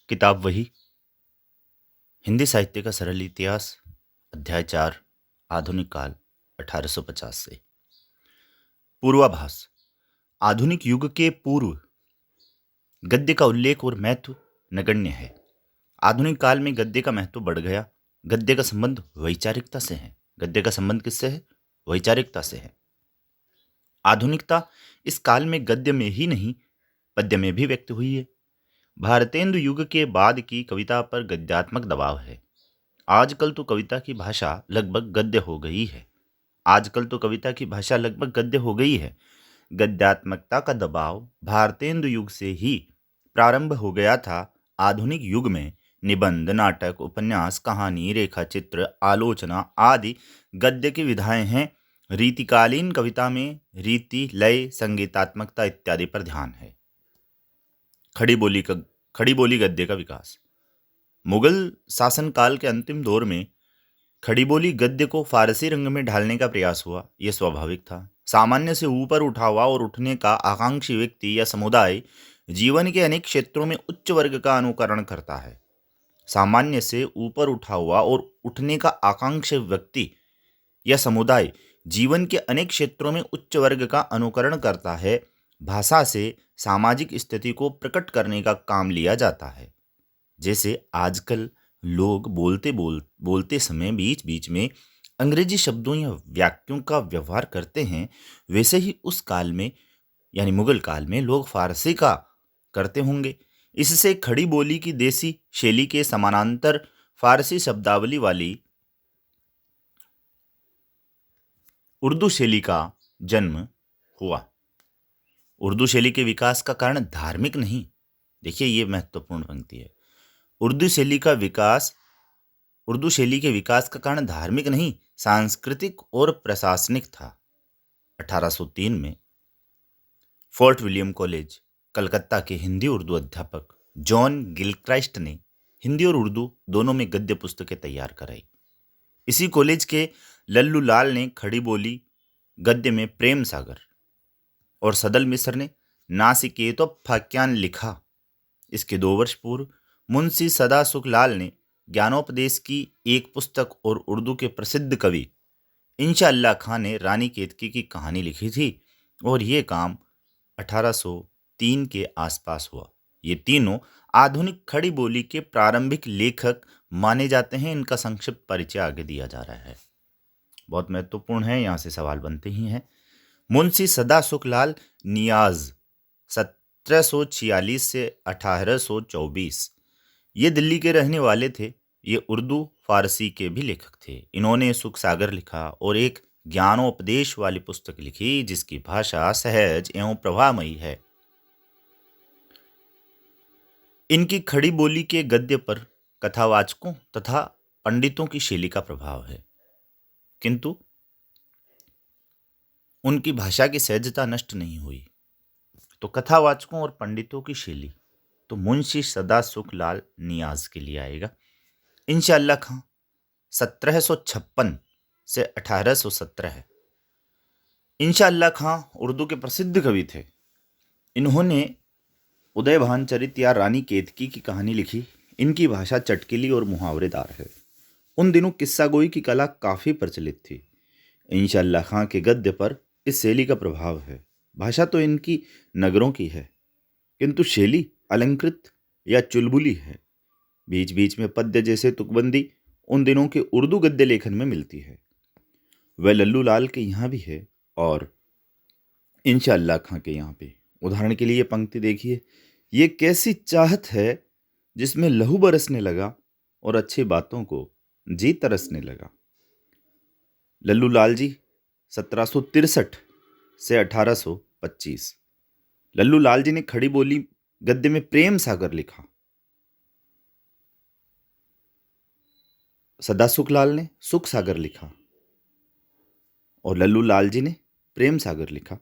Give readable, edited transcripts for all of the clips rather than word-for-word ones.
किताब वही हिंदी साहित्य का सरल इतिहास अध्याय 4 आधुनिक काल 1850 से। पूर्वाभास। आधुनिक युग के पूर्व गद्य का उल्लेख और महत्व नगण्य है। आधुनिक काल में गद्य का महत्व बढ़ गया। गद्य का संबंध वैचारिकता से है। गद्य का संबंध किससे है? वैचारिकता से है। आधुनिकता इस काल में गद्य में ही नहीं पद्य में भी व्यक्त हुई है। भारतेंदु युग के बाद की कविता पर गद्यात्मक दबाव है। आजकल तो कविता की भाषा लगभग गद्य हो गई है। गद्यात्मकता का दबाव भारतेंदु युग से ही प्रारंभ हो गया था। आधुनिक युग में निबंध, नाटक, उपन्यास, कहानी, रेखाचित्र, आलोचना आदि गद्य की विधाएं हैं। रीतिकालीन कविता में रीति, लय, संगीतात्मकता इत्यादि पर ध्यान है। खड़ी बोली गद्य का विकास। मुगल शासनकाल के अंतिम दौर में खड़ी बोली गद्य को फारसी रंग में ढालने का प्रयास हुआ। यह स्वाभाविक था। सामान्य से ऊपर उठा हुआ और उठने का आकांक्षी व्यक्ति या समुदाय जीवन के अनेक क्षेत्रों में उच्च वर्ग का अनुकरण करता है। सामान्य से ऊपर उठा हुआ और उठने का आकांक्षी व्यक्ति या समुदाय जीवन के अनेक क्षेत्रों में उच्च वर्ग का अनुकरण करता है। भाषा से सामाजिक स्थिति को प्रकट करने का काम लिया जाता है। जैसे आजकल लोग बोलते समय बीच बीच में अंग्रेजी शब्दों या वाक्यों का व्यवहार करते हैं, वैसे ही उस काल में यानी मुगल काल में लोग फारसी का करते होंगे। इससे खड़ी बोली की देसी शैली के समानांतर फारसी शब्दावली वाली उर्दू शैली का जन्म हुआ। उर्दू शैली के विकास का कारण धार्मिक नहीं। देखिए, ये महत्वपूर्ण पंक्ति है। उर्दू शैली के विकास का कारण धार्मिक नहीं, सांस्कृतिक और प्रशासनिक था। 1803 में फोर्ट विलियम कॉलेज, कलकत्ता के हिंदी उर्दू अध्यापक जॉन गिलक्राइस्ट ने हिंदी और उर्दू दोनों में गद्य पुस्तकें तैयार कराई। इसी कॉलेज के लल्लू लाल ने खड़ी बोली गद्य में प्रेम सागर और सदल मिश्र ने नासिकेतोपाख्यान लिखा। इसके 2 वर्ष पूर्व मुंशी सदा सुख लाल ने ज्ञानोपदेश की एक पुस्तक और उर्दू के प्रसिद्ध कवि इंशा अल्लाह खां ने रानी केतकी की कहानी लिखी थी और ये काम 1803 के आसपास हुआ। ये तीनों आधुनिक खड़ी बोली के प्रारंभिक लेखक माने जाते हैं। इनका संक्षिप्त परिचय आगे दिया जा रहा है, बहुत महत्वपूर्ण है, यहाँ से सवाल बनते ही हैं। मुंशी सदा सुखलाल नियाज 1746 से 1824, ये दिल्ली के रहने वाले थे। ये उर्दू फारसी के भी लेखक थे। इन्होंने सुख सागर लिखा और एक ज्ञानोपदेश वाली पुस्तक लिखी जिसकी भाषा सहज एवं प्रभामयी है। इनकी खड़ी बोली के गद्य पर कथावाचकों तथा पंडितों की शैली का प्रभाव है, किंतु उनकी भाषा की सहजता नष्ट नहीं हुई। तो कथावाचकों और पंडितों की शैली तो मुंशी सदा सुखलाल नियाज के लिए आएगा। इंशा अल्लाह खां 1756 से 1817। इंशा अल्लाह खां उर्दू के प्रसिद्ध कवि थे। इन्होंने उदय भानचरित या रानी केतकी की कहानी लिखी। इनकी भाषा चटकीली और मुहावरेदार है। उन दिनों किस्सा गोई की कला काफ़ी प्रचलित थी। इंशा अल्लाह खां के गद्य पर इस शैली का प्रभाव है। भाषा तो इनकी नगरों की है, किंतु शैली अलंकृत या चुलबुली है। बीच बीच में पद्य जैसे तुकबंदी उन दिनों के उर्दू गद्य लेखन में मिलती है। वह लल्लू लाल के यहाँ भी है और इंशा अल्लाह खां के यहाँ पे। उदाहरण के लिए पंक्ति देखिए, ये कैसी चाहत है जिसमें लहू बरसने लगा और अच्छी बातों को जी तरसने लगा। लल्लू लाल जी 1763 से 1825। लल्लू लाल जी ने खड़ी बोली गद्य में प्रेम सागर लिखा। सदा सुखलाल ने सुख सागर लिखा और लल्लू लाल जी ने प्रेम सागर लिखा।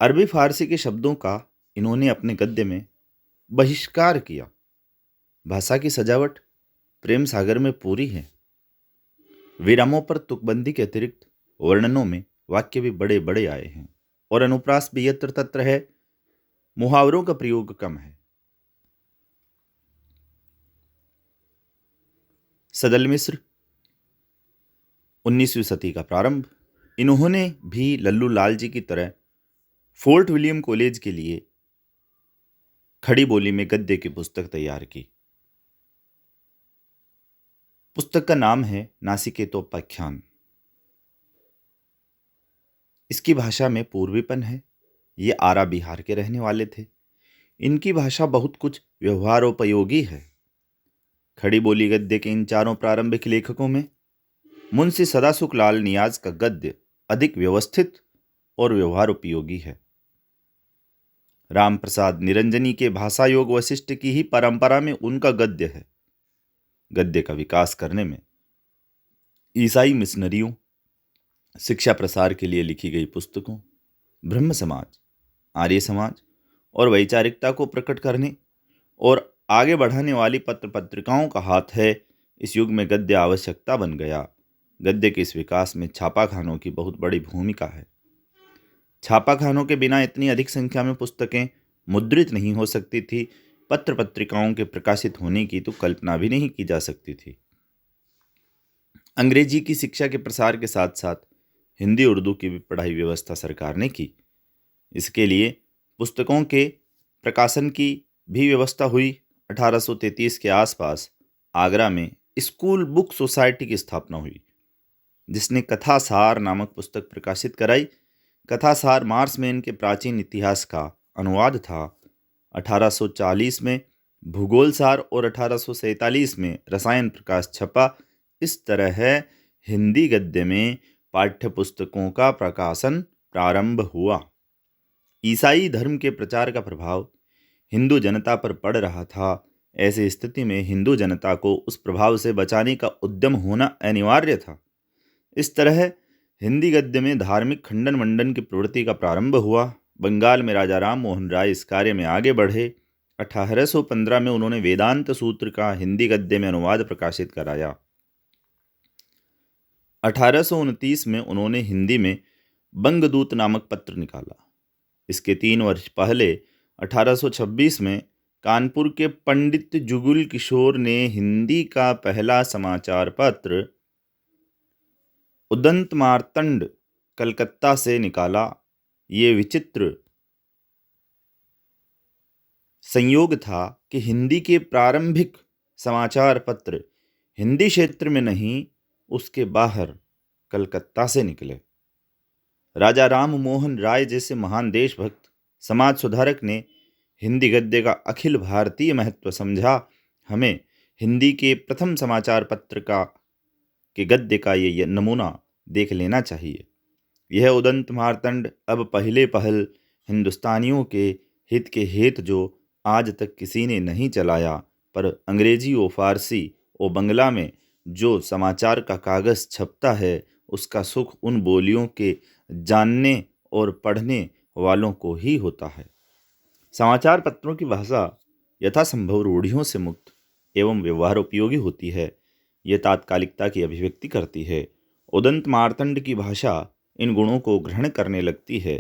अरबी फारसी के शब्दों का इन्होंने अपने गद्य में बहिष्कार किया। भाषा की सजावट प्रेम सागर में पूरी है। विरामों पर तुकबंदी के अतिरिक्त वर्णनों में वाक्य भी बड़े बड़े आए हैं और अनुप्रास भी यत्र तत्र है। मुहावरों का प्रयोग कम है। सदल मिस्र, 19वीं सदी का प्रारंभ। इन्होंने भी लल्लू लाल जी की तरह फोर्ट विलियम कॉलेज के लिए खड़ी बोली में गद्य की पुस्तक तैयार की। पुस्तक का नाम है नासिकेतोपाख्यान। इसकी भाषा में पूर्वीपन है। ये आरा बिहार के रहने वाले थे। इनकी भाषा बहुत कुछ व्यवहारोपयोगी है। खड़ी बोली गद्य के इन चारों प्रारंभिक लेखकों में मुंशी सदासुख लाल नियाज का गद्य अधिक व्यवस्थित और व्यवहारोपयोगी है। राम प्रसाद निरंजनी के भाषा योग वशिष्ठ की ही परंपरा में उनका गद्य है। गद्य का विकास करने में ईसाई मिशनरियों, शिक्षा प्रसार के लिए लिखी गई पुस्तकों, ब्रह्म समाज, आर्य समाज और वैचारिकता को प्रकट करने और आगे बढ़ाने वाली पत्र पत्रिकाओं का हाथ है। इस युग में गद्य आवश्यकता बन गया। गद्य के इस विकास में छापाखानों की बहुत बड़ी भूमिका है। छापाखानों के बिना इतनी अधिक संख्या में पुस्तकें मुद्रित नहीं हो सकती थी। पत्र पत्रिकाओं के प्रकाशित होने की तो कल्पना भी नहीं की जा सकती थी। अंग्रेजी की शिक्षा के प्रसार के साथ साथ हिंदी उर्दू की भी पढ़ाई व्यवस्था सरकार ने की। इसके लिए पुस्तकों के प्रकाशन की भी व्यवस्था हुई। 1833 के आसपास आगरा में स्कूल बुक सोसाइटी की स्थापना हुई, जिसने कथासार नामक पुस्तक प्रकाशित कराई। कथासार मार्समैन के प्राचीन इतिहास का अनुवाद था। 1840 में भूगोलसार और 1847 में रसायन प्रकाश छपा। इस तरह हिंदी गद्य में पाठ्य पुस्तकों का प्रकाशन प्रारंभ हुआ। ईसाई धर्म के प्रचार का प्रभाव हिंदू जनता पर पड़ रहा था। ऐसी स्थिति में हिंदू जनता को उस प्रभाव से बचाने का उद्यम होना अनिवार्य था। इस तरह हिंदी गद्य में धार्मिक खंडन मंडन की प्रवृत्ति का प्रारंभ हुआ। बंगाल में राजा राम मोहन राय इस कार्य में आगे बढ़े। 1815 में उन्होंने वेदांत सूत्र का हिंदी गद्य में अनुवाद प्रकाशित कराया। 1829 में उन्होंने हिंदी में बंगदूत नामक पत्र निकाला। इसके 3 वर्ष पहले 1826 में कानपुर के पंडित जुगुल किशोर ने हिंदी का पहला समाचार पत्र उदंत मार्तंड कलकत्ता से निकाला। ये विचित्र संयोग था कि हिंदी के प्रारंभिक समाचार पत्र हिंदी क्षेत्र में नहीं, उसके बाहर कलकत्ता से निकले। राजा राम मोहन राय जैसे महान देशभक्त समाज सुधारक ने हिंदी गद्य का अखिल भारतीय महत्व समझा। हमें हिंदी के प्रथम समाचार पत्र के गद्य का ये नमूना देख लेना चाहिए। यह उदंत मार्तंड अब पहले पहल हिंदुस्तानियों के हित के हेतु जो आज तक किसी ने नहीं चलाया, पर अंग्रेजी और फारसी और बंगला में जो समाचार का कागज़ छपता है, उसका सुख उन बोलियों के जानने और पढ़ने वालों को ही होता है। समाचार पत्रों की भाषा यथासंभव रूढ़ियों से मुक्त एवं व्यवहार उपयोगी होती है। यह तात्कालिकता की अभिव्यक्ति करती है। उदंत मार्तंड की भाषा इन गुणों को ग्रहण करने लगती है।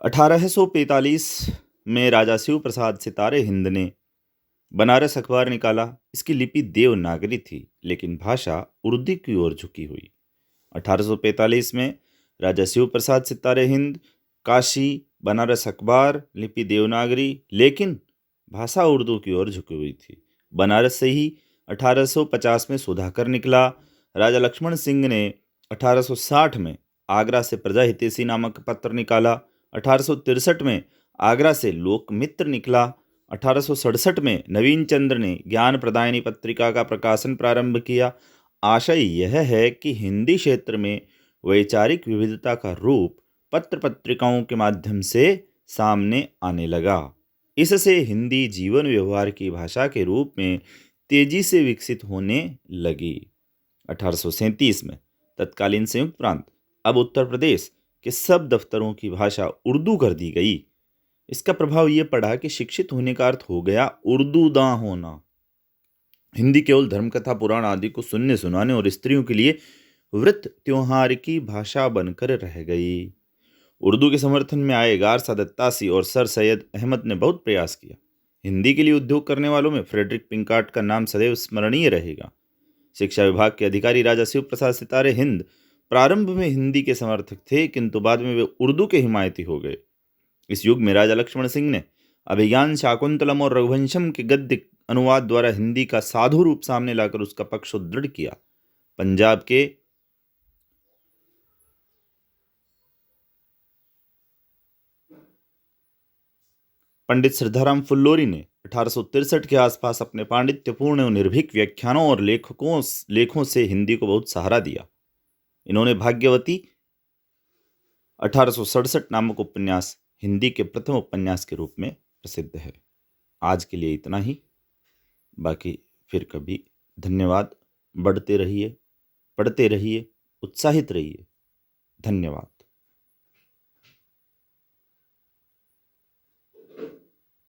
1845 में राजा शिव प्रसाद सितारे हिंद ने बनारस अखबार निकाला। इसकी लिपि देवनागरी थी, लेकिन भाषा उर्दू की ओर झुकी हुई। 1845 में राजा शिव प्रसाद सितारे हिंद, काशी, बनारस अखबार, लिपि देवनागरी, लेकिन भाषा उर्दू की ओर झुकी हुई थी। बनारस से ही 1850 में सुधाकर निकला। राजा लक्ष्मण सिंह ने 1860 में आगरा से प्रजा हितैषी नामक पत्र निकाला। 1863 में आगरा से लोकमित्र निकला। 1867 में नवीन चंद्र ने ज्ञान प्रदायनी पत्रिका का प्रकाशन प्रारंभ किया। आशय यह है कि हिंदी क्षेत्र में वैचारिक विविधता का रूप पत्र पत्रिकाओं के माध्यम से सामने आने लगा। इससे हिंदी जीवन व्यवहार की भाषा के रूप में तेजी से विकसित होने लगी। 1837 में तत्कालीन संयुक्त प्रांत, अब उत्तर प्रदेश के सब दफ्तरों की भाषा उर्दू कर दी गई। इसका प्रभाव यह पड़ा कि शिक्षित होने का अर्थ हो गया उर्दूदां होना। हिंदी केवल धर्मकथा, पुराण आदि को सुनने सुनाने और स्त्रियों के लिए व्रत त्योहार की भाषा बनकर रह गई। उर्दू के समर्थन में आए गार सादत तासी और सर सैयद अहमद ने बहुत प्रयास किया। हिंदी के लिए उद्योग करने वालों में फ्रेडरिक पिंकार्ट का नाम सदैव स्मरणीय रहेगा। शिक्षा विभाग के अधिकारी राजा शिव प्रसाद सितारे हिंद प्रारंभ में हिंदी के समर्थक थे, किंतु बाद में वे उर्दू के हिमायती हो गए। इस युग में राजा लक्ष्मण सिंह ने अभिज्ञान, शाकुंतलम और रघुवंशम के गद्य अनुवाद द्वारा हिंदी का साधु रूप सामने लाकर उसका पक्ष सुदृढ़ किया। पंजाब के पंडित श्रद्धाराम फुल्लोरी ने 1863 के आसपास अपने पांडित्यपूर्ण और निर्भीक व्याख्यानों और लेखों से हिंदी को बहुत सहारा दिया। इन्होंने भाग्यवती 1867 नामक उपन्यास हिंदी के प्रथम उपन्यास के रूप में प्रसिद्ध है। आज के लिए इतना ही, बाकी फिर कभी। धन्यवाद। बढ़ते रहिए, पढ़ते रहिए, उत्साहित रहिए। धन्यवाद।